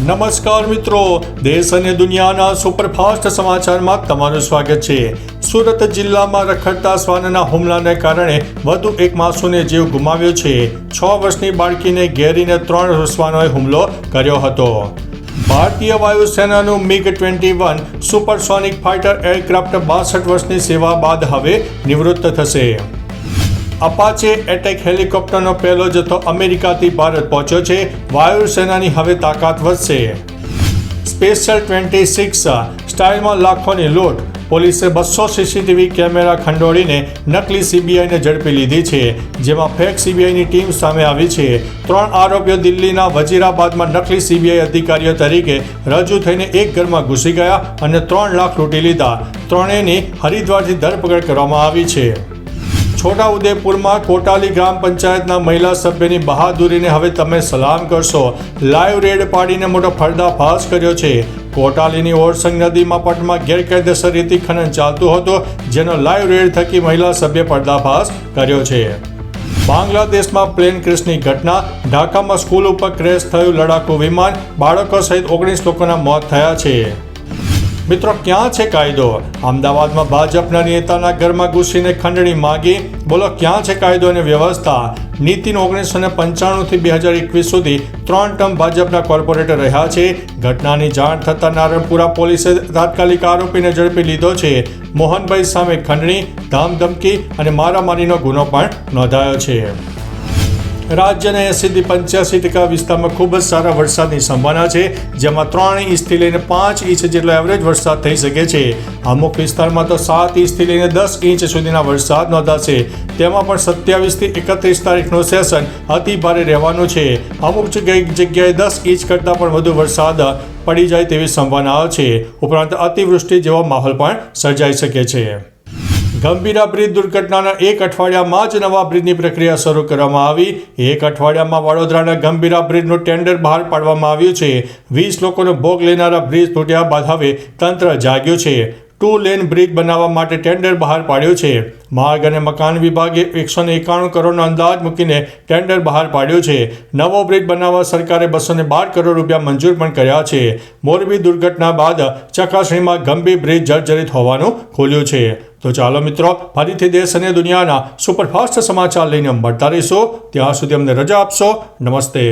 નમસ્કાર મિત્રો, દેશ અને દુનિયાના સુપરફાસ્ટ સમાચારમાં તમારું સ્વાગત છે। સુરત જિલ્લામાં રખડતા શ્વાનના હુમલાને કારણે વધુ એક માસૂમે જીવ ગુમાવ્યો છે। 6 વર્ષની બાળકીને ઘેરીને 3 શ્વાનોએ હુમલો કર્યો હતો। ભારતીય વાયુસેનાનું MiG-21 સુપરસોનિક ફાઇટર એરક્રાફ્ટ 62 વર્ષની સેવા બાદ હવે નિવૃત્ત થશે। અપાચે એટેક હેલિકોપ્ટરનો પહેલો જથ્થો અમેરિકાથી ભારત પહોંચ્યો છે। વાયુસેનાની હવે તાકાત વધશે। સ્પેશિયલ 26 સ્ટાઇલમાં લાખોની લૂંટ। પોલીસે 200 સીસીટીવી કેમેરા ખંડોળીને નકલી સીબીઆઈને ઝડપી લીધી છે, જેમાં ફેક સીબીઆઈની ટીમ સામે આવી છે। 3 આરોપીઓ દિલ્હીના વજીરાબાદમાં નકલી સીબીઆઈ અધિકારીઓ તરીકે રજૂ થઈને એક ઘરમાં ઘૂસી ગયા અને 3 લાખ લૂંટી લીધા। ત્રણેયની હરિદ્વારથી ધરપકડ કરવામાં આવી છે। છોટાઉદેપુરમાં કોટાલી ગ્રામ પંચાયતના મહિલા સભ્યની બહાદુરીને હવે તમે સલામ કરશો। લાઈવ રેડ પાડીને મોટો પર્દાફાશ કર્યો છે। કોટાલીની ઓરસંગ નદીમાં પટમાં ગેરકાયદેસર રીતે ખનન ચાલતું હતું, જેનો લાઈવ રેડ થકી મહિલા સભ્ય પર્દાફાશ કર્યો છે। બાંગ્લાદેશમાં પ્લેન ક્રેશની ઘટના। ઢાકામાં સ્કૂલ ઉપર ક્રેશ થયું લડાકુ વિમાન। બાળકો સહિત 19 લોકોના મોત થયા છે। મિત્રો, ક્યાં છે કાયદો? અમદાવાદમાં ભાજપના નેતાના ઘરમાં ઘૂસીને ખંડણી માંગી। બોલો, ક્યાં છે કાયદો અને વ્યવસ્થા? નીતિન 1995 થી 2021 સુધી 3 ટર્મ ભાજપના કોર્પોરેટર રહ્યા છે। ઘટનાની જાણ થતાં નારણપુરા પોલીસે તાત્કાલિક આરોપીને ઝડપી લીધો છે। મોહનભાઈ સામે ખંડણી, ધામધમકી અને મારામારીનો ગુનો પણ નોંધાયો છે। રાજ્યના 80 થી 85% વિસ્તારમાં ખૂબ જ સારા વરસાદની સંભાવના છે, જેમાં 3 ઇંચથી લઈને 5 ઇંચ જેટલો એવરેજ વરસાદ થઈ શકે છે। અમુક વિસ્તારમાં તો 7 ઇંચથી લઈને 10 ઇંચ સુધીના વરસાદ નોંધાશે। તેમાં પણ 27 થી 31 તારીખનું સેશન અતિ ભારે રહેવાનું છે। અમુક જગ્યાએ 10 ઇંચ કરતાં પણ વધુ વરસાદ પડી જાય તેવી સંભાવનાઓ છે। ઉપરાંત અતિવૃષ્ટિ જેવો માહોલ પણ સર્જાઈ શકે છે। ગંભીરા બ્રિજ દુર્ઘટનાના 1 અઠવાડિયામાં જ નવા બ્રિજની પ્રક્રિયા શરૂ કરવામાં આવી। 1 અઠવાડિયામાં વડોદરાના ગંભીરા બ્રિજનું ટેન્ડર બહાર પાડવામાં આવ્યું છે। 20 લોકોનો ભોગ લેનારા બ્રિજ તૂટ્યા બાદ હવે તંત્ર જાગ્યું છે। 2 લેન બ્રિજ બનાવવા માટે ટેન્ડર બહાર પાડ્યું છે। માર્ગ અને મકાન વિભાગે 191 કરોડનો અંદાજ મૂકીને ટેન્ડર બહાર પાડ્યું છે। નવો બ્રિજ બનાવવા સરકારે 212 કરોડ રૂપિયા મંજૂર પણ કર્યા છે। મોરબી દુર્ઘટના બાદ ચકાસણીમાં ગંભીર બ્રિજ જર્જરિત હોવાનું ખુલ્યું છે। તો ચાલો મિત્રો, ફરીથી દેશ અને દુનિયાના સુપરફાસ્ટ સમાચાર લઈને મળતા રહીશું। ત્યાં સુધી અમને રજા આપશો। નમસ્તે।